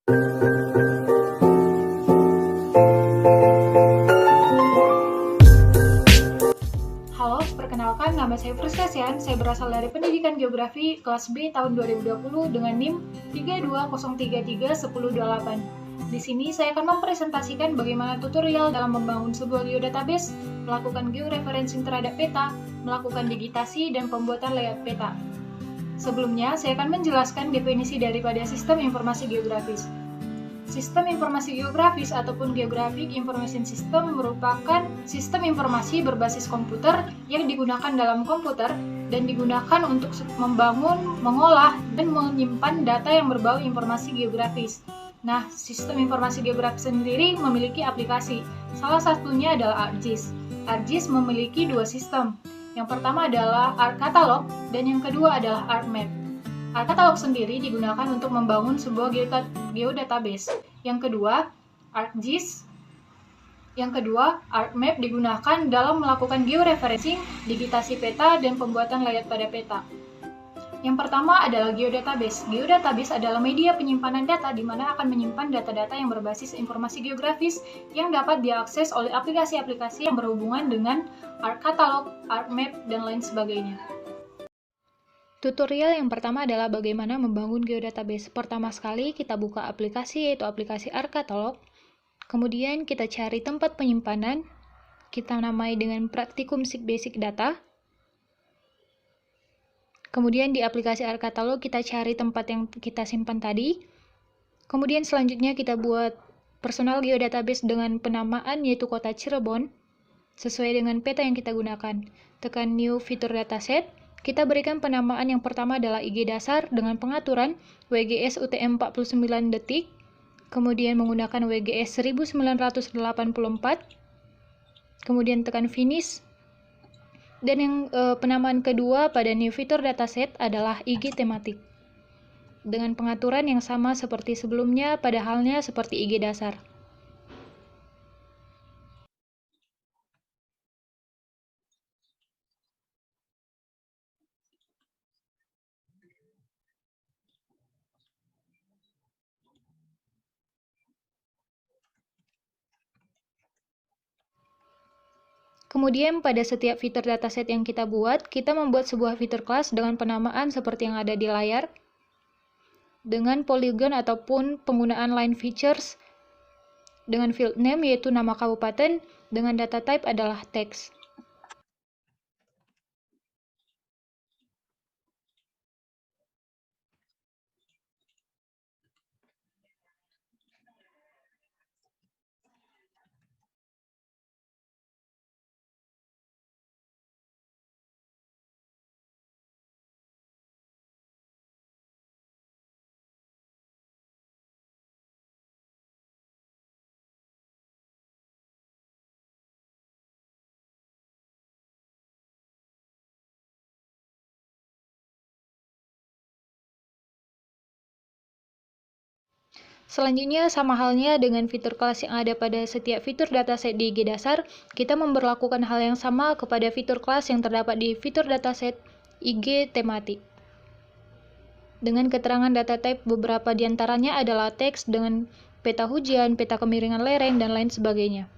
Halo, perkenalkan nama saya Frustasian. Saya berasal dari Pendidikan Geografi kelas B tahun 2020 dengan NIM 320331028. Di sini saya akan mempresentasikan bagaimana tutorial dalam membangun sebuah geodatabase, melakukan georeferencing terhadap peta, melakukan digitasi, dan pembuatan layout peta. Sebelumnya, saya akan menjelaskan definisi daripada sistem informasi geografis. Sistem informasi geografis ataupun Geographic Information System merupakan sistem informasi berbasis komputer yang digunakan dalam komputer dan digunakan untuk membangun, mengolah, dan menyimpan data yang berbau informasi geografis. Nah, sistem informasi geografis sendiri memiliki aplikasi. Salah satunya adalah ArcGIS. ArcGIS memiliki dua sistem. Yang pertama adalah ArcCatalog dan yang kedua adalah ArcMap. ArcCatalog sendiri digunakan untuk membangun sebuah geodatabase. Yang kedua, ArcGIS. Yang kedua, ArcMap digunakan dalam melakukan georeferencing, digitasi peta, dan pembuatan layout pada peta. Yang pertama adalah geodatabase. Geodatabase adalah media penyimpanan data di mana akan menyimpan data-data yang berbasis informasi geografis yang dapat diakses oleh aplikasi-aplikasi yang berhubungan dengan ArcCatalog, ArcMap, dan lain sebagainya. Tutorial yang pertama adalah bagaimana membangun geodatabase. Pertama sekali kita buka aplikasi, yaitu aplikasi ArcCatalog. Kemudian kita cari tempat penyimpanan. Kita namai dengan Praktikum Basic Data. Kemudian di aplikasi ArcCatalog kita cari tempat yang kita simpan tadi. Kemudian selanjutnya kita buat personal geodatabase dengan penamaan yaitu kota Cirebon sesuai dengan peta yang kita gunakan. Tekan New Feature Dataset. Kita berikan penamaan yang pertama adalah IG dasar dengan pengaturan WGS UTM 49 detik, kemudian menggunakan WGS 1984, kemudian tekan Finish, dan yang penamaan kedua pada New Feature Dataset adalah IG tematik, dengan pengaturan yang sama seperti sebelumnya pada halnya seperti IG dasar. Kemudian pada setiap fitur dataset yang kita buat, kita membuat sebuah fitur kelas dengan penamaan seperti yang ada di layar, dengan polygon ataupun penggunaan line features, dengan field name yaitu nama kabupaten, dengan data type adalah teks. Selanjutnya, sama halnya dengan fitur kelas yang ada pada setiap fitur dataset di IG dasar, kita memberlakukan hal yang sama kepada fitur kelas yang terdapat di fitur dataset IG tematik. Dengan keterangan data type beberapa diantaranya adalah teks dengan peta hujan, peta kemiringan lereng, dan lain sebagainya.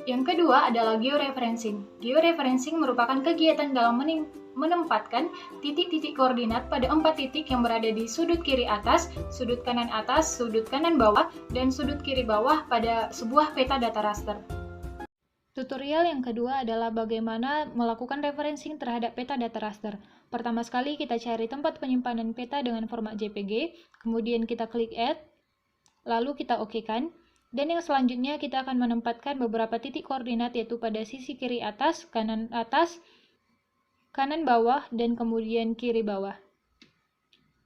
Yang kedua adalah georeferencing. Georeferencing merupakan kegiatan dalam menempatkan titik-titik koordinat pada 4 titik yang berada di sudut kiri atas, sudut kanan bawah, dan sudut kiri bawah pada sebuah peta data raster. Tutorial yang kedua adalah bagaimana melakukan referencing terhadap peta data raster. Pertama sekali kita cari tempat penyimpanan peta dengan format JPG, kemudian kita klik Add, lalu kita OK-kan, dan yang selanjutnya kita akan menempatkan beberapa titik koordinat yaitu pada sisi kiri atas, kanan bawah, dan kemudian kiri bawah.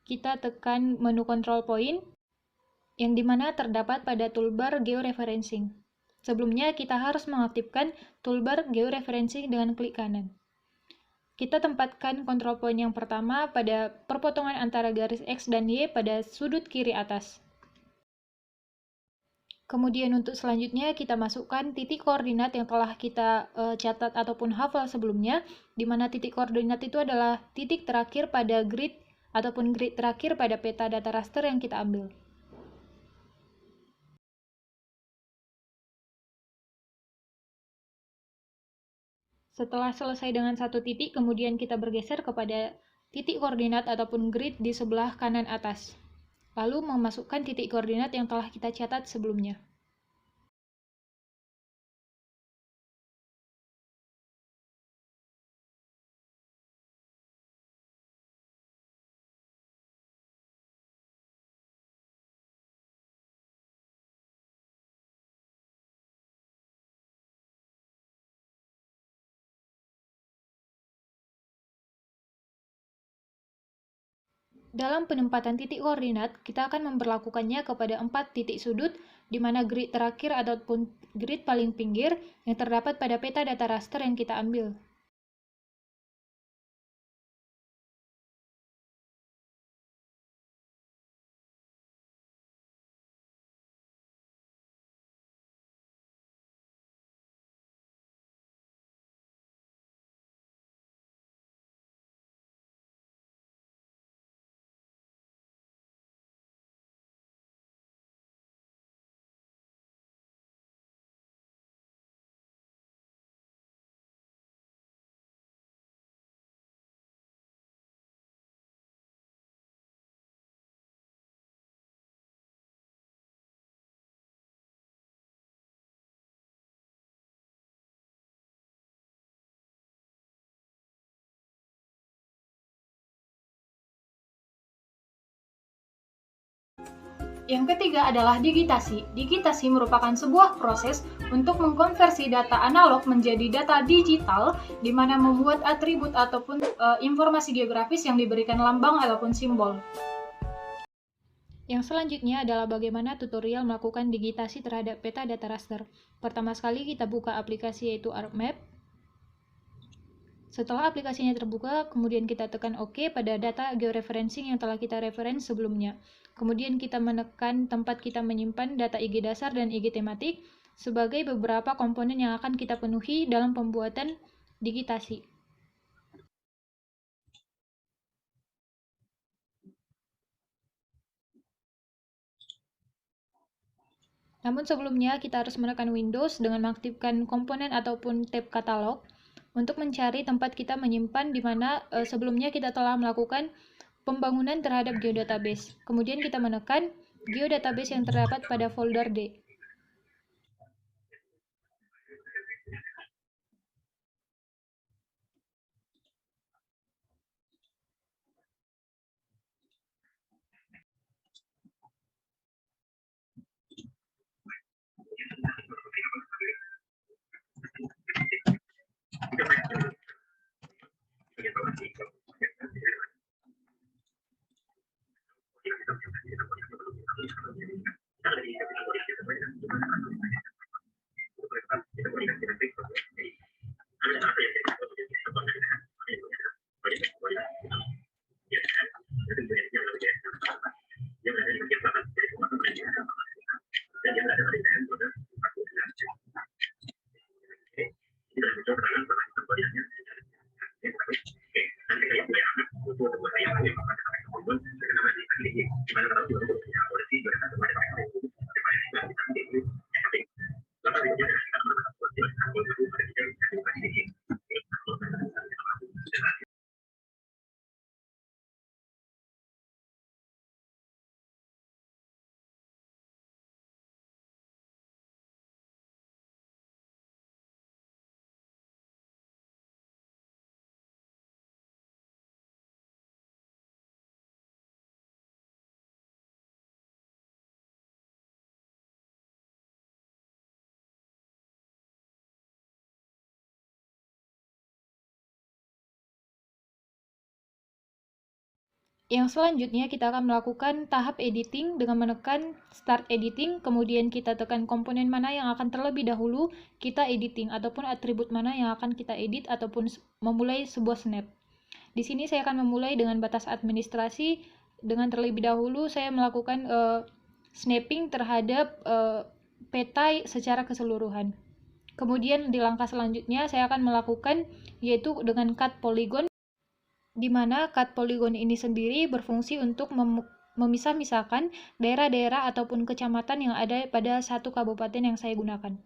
Kita tekan menu control point, yang dimana terdapat pada toolbar georeferencing. Sebelumnya kita harus mengaktifkan toolbar georeferencing dengan klik kanan. Kita tempatkan control point yang pertama pada perpotongan antara garis X dan Y pada sudut kiri atas. Kemudian untuk selanjutnya kita masukkan titik koordinat yang telah kita catat ataupun hafal sebelumnya, di mana titik koordinat itu adalah titik terakhir pada grid ataupun grid terakhir pada peta data raster yang kita ambil. Setelah selesai dengan satu titik, kemudian kita bergeser kepada titik koordinat ataupun grid di sebelah kanan atas. Lalu memasukkan titik koordinat yang telah kita catat sebelumnya. Dalam penempatan titik koordinat, kita akan memperlakukannya kepada 4 titik sudut, di mana grid terakhir ataupun grid paling pinggir yang terdapat pada peta data raster yang kita ambil. Yang ketiga adalah digitasi. Digitasi merupakan sebuah proses untuk mengkonversi data analog menjadi data digital, di mana membuat atribut ataupun informasi geografis yang diberikan lambang ataupun simbol. Yang selanjutnya adalah bagaimana tutorial melakukan digitasi terhadap peta data raster. Pertama sekali kita buka aplikasi yaitu ArcMap. Setelah aplikasinya terbuka, kemudian kita tekan OK pada data georeferencing yang telah kita reference sebelumnya. Kemudian kita menekan tempat kita menyimpan data IG dasar dan IG tematik sebagai beberapa komponen yang akan kita penuhi dalam pembuatan digitasi. Namun sebelumnya kita harus menekan Windows dengan mengaktifkan komponen ataupun tab katalog untuk mencari tempat kita menyimpan di mana sebelumnya kita telah melakukan pembangunan terhadap geodatabase. Kemudian kita menekan geodatabase yang terdapat pada folder D. Yang selanjutnya kita akan melakukan tahap editing dengan menekan start editing, kemudian kita tekan komponen mana yang akan terlebih dahulu kita editing ataupun atribut mana yang akan kita edit ataupun memulai sebuah snap. Di sini saya akan memulai dengan batas administrasi. Dengan terlebih dahulu saya melakukan snapping terhadap peta secara keseluruhan. Kemudian di langkah selanjutnya saya akan melakukan yaitu dengan cut polygon, di mana cut polygon ini sendiri berfungsi untuk memisah-misahkan daerah-daerah ataupun kecamatan yang ada pada satu kabupaten yang saya gunakan.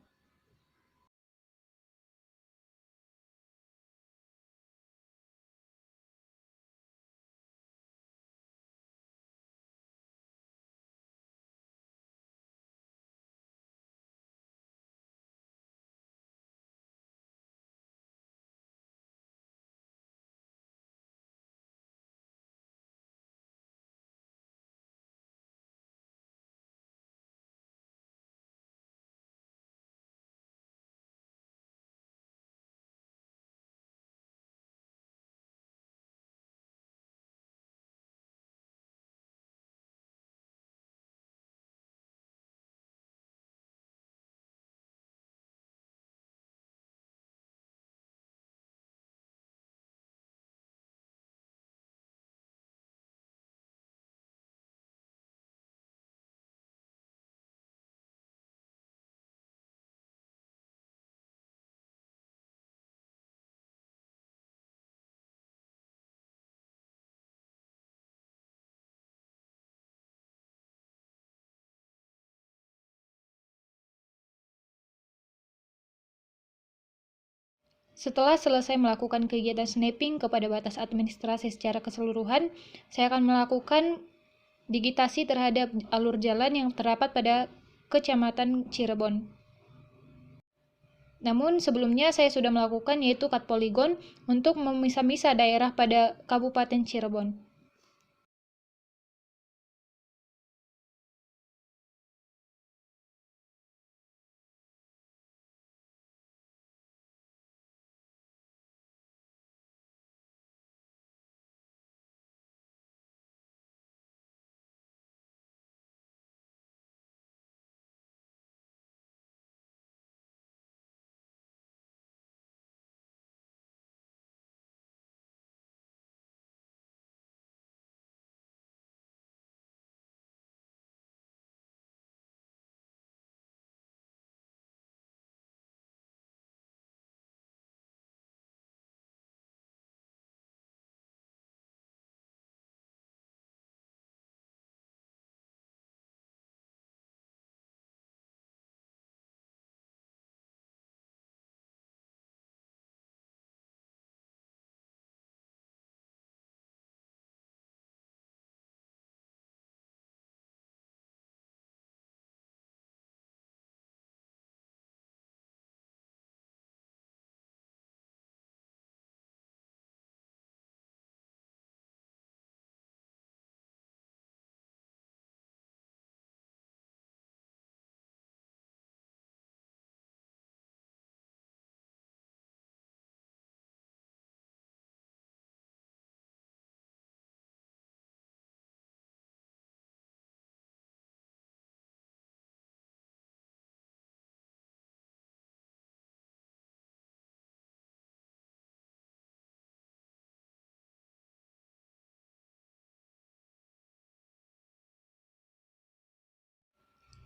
Setelah selesai melakukan kegiatan snapping kepada batas administrasi secara keseluruhan, saya akan melakukan digitasi terhadap alur jalan yang terdapat pada Kecamatan Cirebon. Namun sebelumnya saya sudah melakukan yaitu cut polygon untuk memisah-misah daerah pada Kabupaten Cirebon.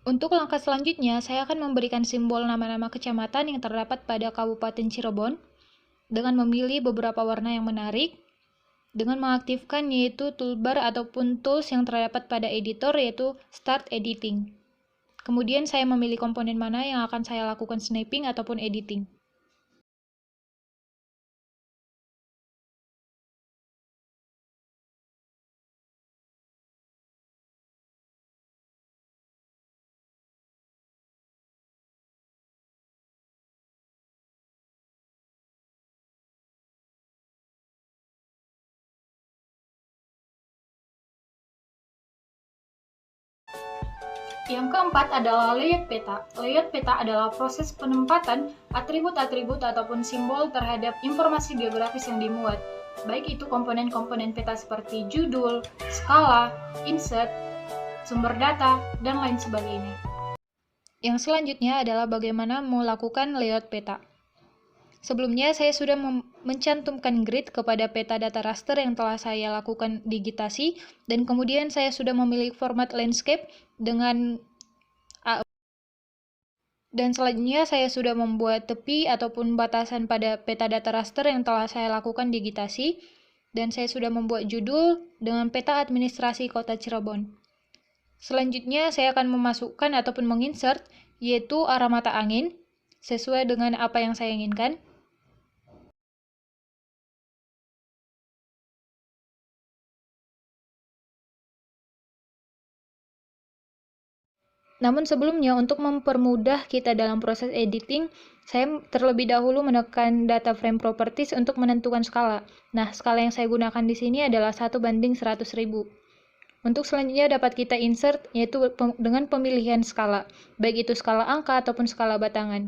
Untuk langkah selanjutnya, saya akan memberikan simbol nama-nama kecamatan yang terdapat pada Kabupaten Cirebon dengan memilih beberapa warna yang menarik, dengan mengaktifkan yaitu toolbar ataupun tools yang terdapat pada editor yaitu Start Editing. Kemudian saya memilih komponen mana yang akan saya lakukan snapping ataupun editing. Yang keempat adalah layout peta. Layout peta adalah proses penempatan atribut-atribut ataupun simbol terhadap informasi geografis yang dimuat. baik itu komponen-komponen peta seperti judul, skala, insert, sumber data, dan lain sebagainya. Yang selanjutnya adalah bagaimana melakukan layout peta. Sebelumnya, saya sudah mencantumkan grid kepada peta data raster yang telah saya lakukan digitasi, dan kemudian saya sudah memilih format landscape dengan dan selanjutnya saya sudah membuat tepi ataupun batasan pada peta data raster yang telah saya lakukan digitasi, dan saya sudah membuat judul dengan peta administrasi Kota Cirebon. Selanjutnya saya akan memasukkan ataupun menginsert, yaitu arah mata angin, sesuai dengan apa yang saya inginkan. Namun sebelumnya, untuk mempermudah kita dalam proses editing, saya terlebih dahulu menekan data frame properties untuk menentukan skala. Nah, skala yang saya gunakan di sini adalah 1:100.000. Untuk selanjutnya dapat kita insert, yaitu dengan pemilihan skala, baik itu skala angka ataupun skala batangan.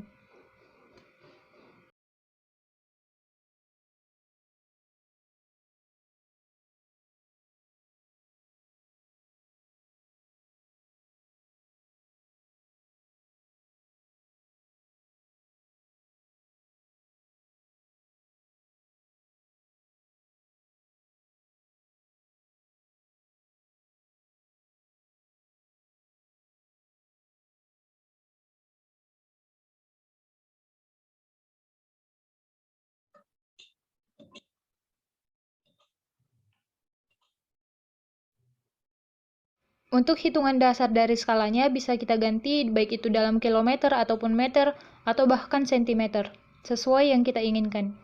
Untuk hitungan dasar dari skalanya bisa kita ganti baik itu dalam kilometer ataupun meter atau bahkan sentimeter, sesuai yang kita inginkan.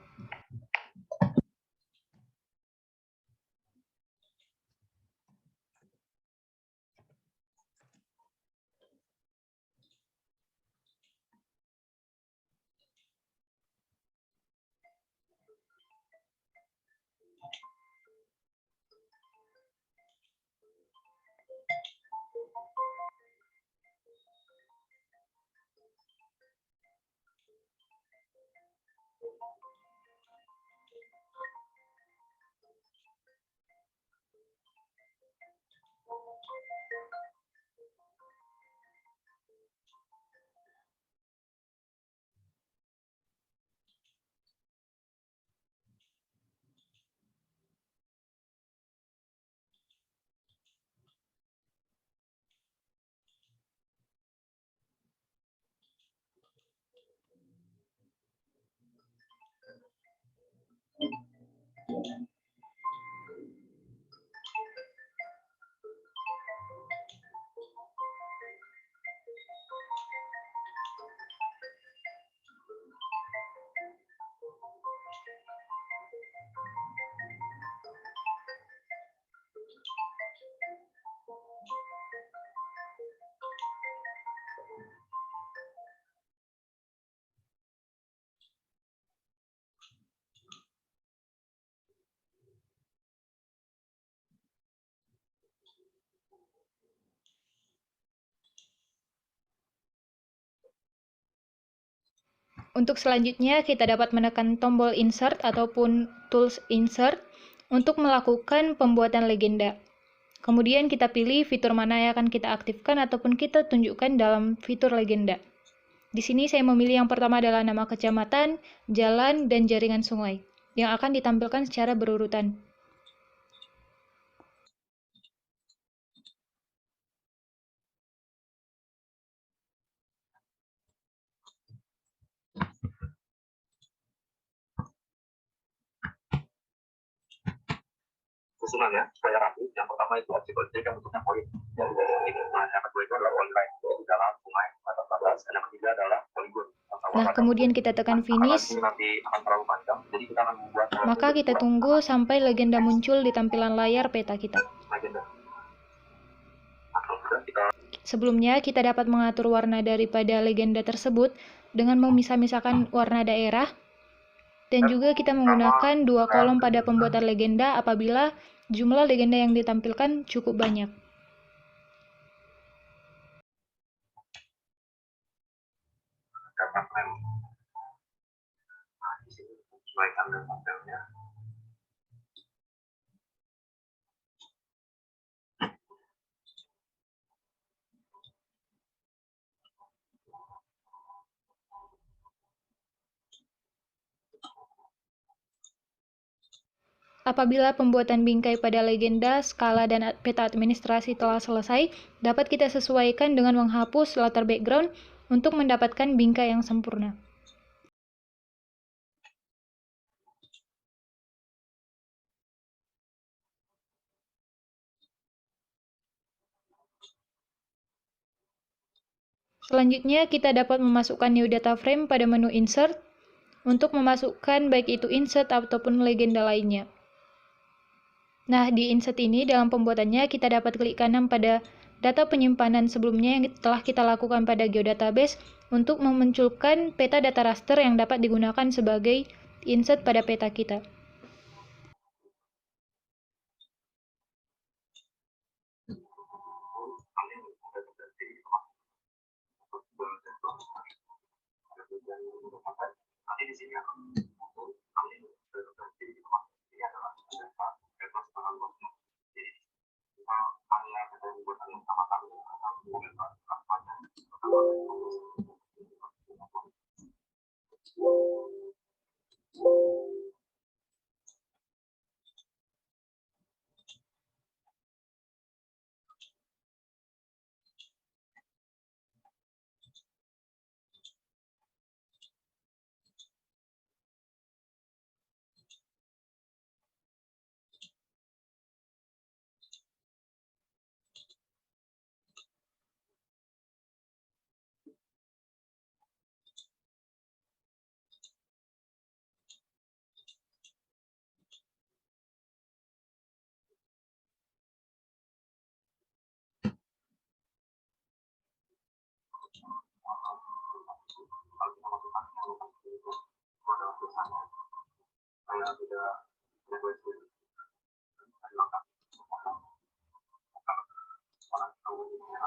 Untuk selanjutnya, kita dapat menekan tombol insert ataupun tools insert untuk melakukan pembuatan legenda. Kemudian kita pilih fitur mana yang akan kita aktifkan ataupun kita tunjukkan dalam fitur legenda. Di sini saya memilih yang pertama adalah nama kecamatan, jalan, dan jaringan sungai, yang akan ditampilkan secara berurutan. Susunannya supaya rapi. Yang pertama itu objek-objek yang bentuknya poin. Yang kedua itu adalah polyline, yaitu jalan, sungai, batas batas. Dan yang ketiga adalah poligon. Nah, kemudian kita tekan finish. Nanti akan terlalu panjang, jadi kita akan membuat. Maka kita tunggu sampai legenda muncul di tampilan layar peta kita. Sebelumnya, kita dapat mengatur warna daripada legenda tersebut dengan memisah-misahkan warna daerah. Dan juga kita menggunakan 2 kolom pada pembuatan legenda apabila jumlah legenda yang ditampilkan cukup banyak. Apabila pembuatan bingkai pada legenda, skala, dan peta administrasi telah selesai, dapat kita sesuaikan dengan menghapus latar background untuk mendapatkan bingkai yang sempurna. Selanjutnya, kita dapat memasukkan new data frame pada menu insert untuk memasukkan baik itu insert ataupun legenda lainnya. Nah, di insert ini dalam pembuatannya kita dapat klik kanan pada data penyimpanan sebelumnya yang telah kita lakukan pada geodatabase untuk memunculkan peta data raster yang dapat digunakan sebagai insert pada peta kita. Nanti di sini akan muncul ini adalah kita hanya membuat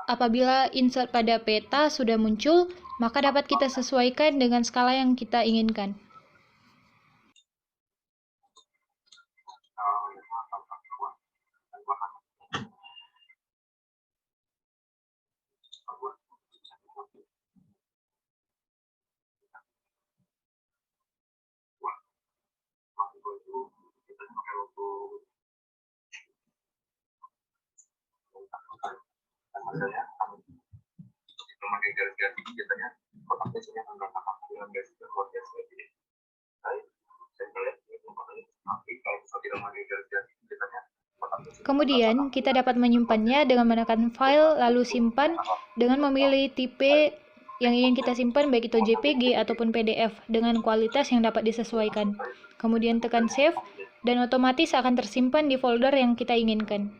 Apabila insert pada peta sudah muncul, maka dapat kita sesuaikan dengan skala yang kita inginkan. memakai garis-garis ini biasanya kotaknya sini akan berantakan dengan garis luar biasa ini. Saya melihat ini kotaknya, tapi kalau misalnya tidak memakai garis-garis ini biasanya kemudian kita dapat menyimpannya dengan menekan file lalu simpan dengan memilih tipe yang ingin kita simpan baik itu JPG ataupun PDF dengan kualitas yang dapat disesuaikan. Kemudian tekan save dan otomatis akan tersimpan di folder yang kita inginkan.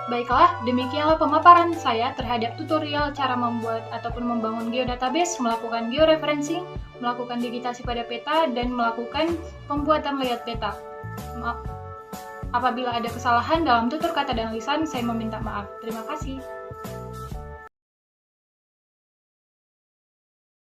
Baiklah, demikianlah pemaparan saya terhadap tutorial cara membuat ataupun membangun geodatabase, melakukan georeferencing, melakukan digitasi pada peta, dan melakukan pembuatan layout peta. Apabila ada kesalahan dalam tutur kata dan lisan, saya meminta maaf. Terima kasih.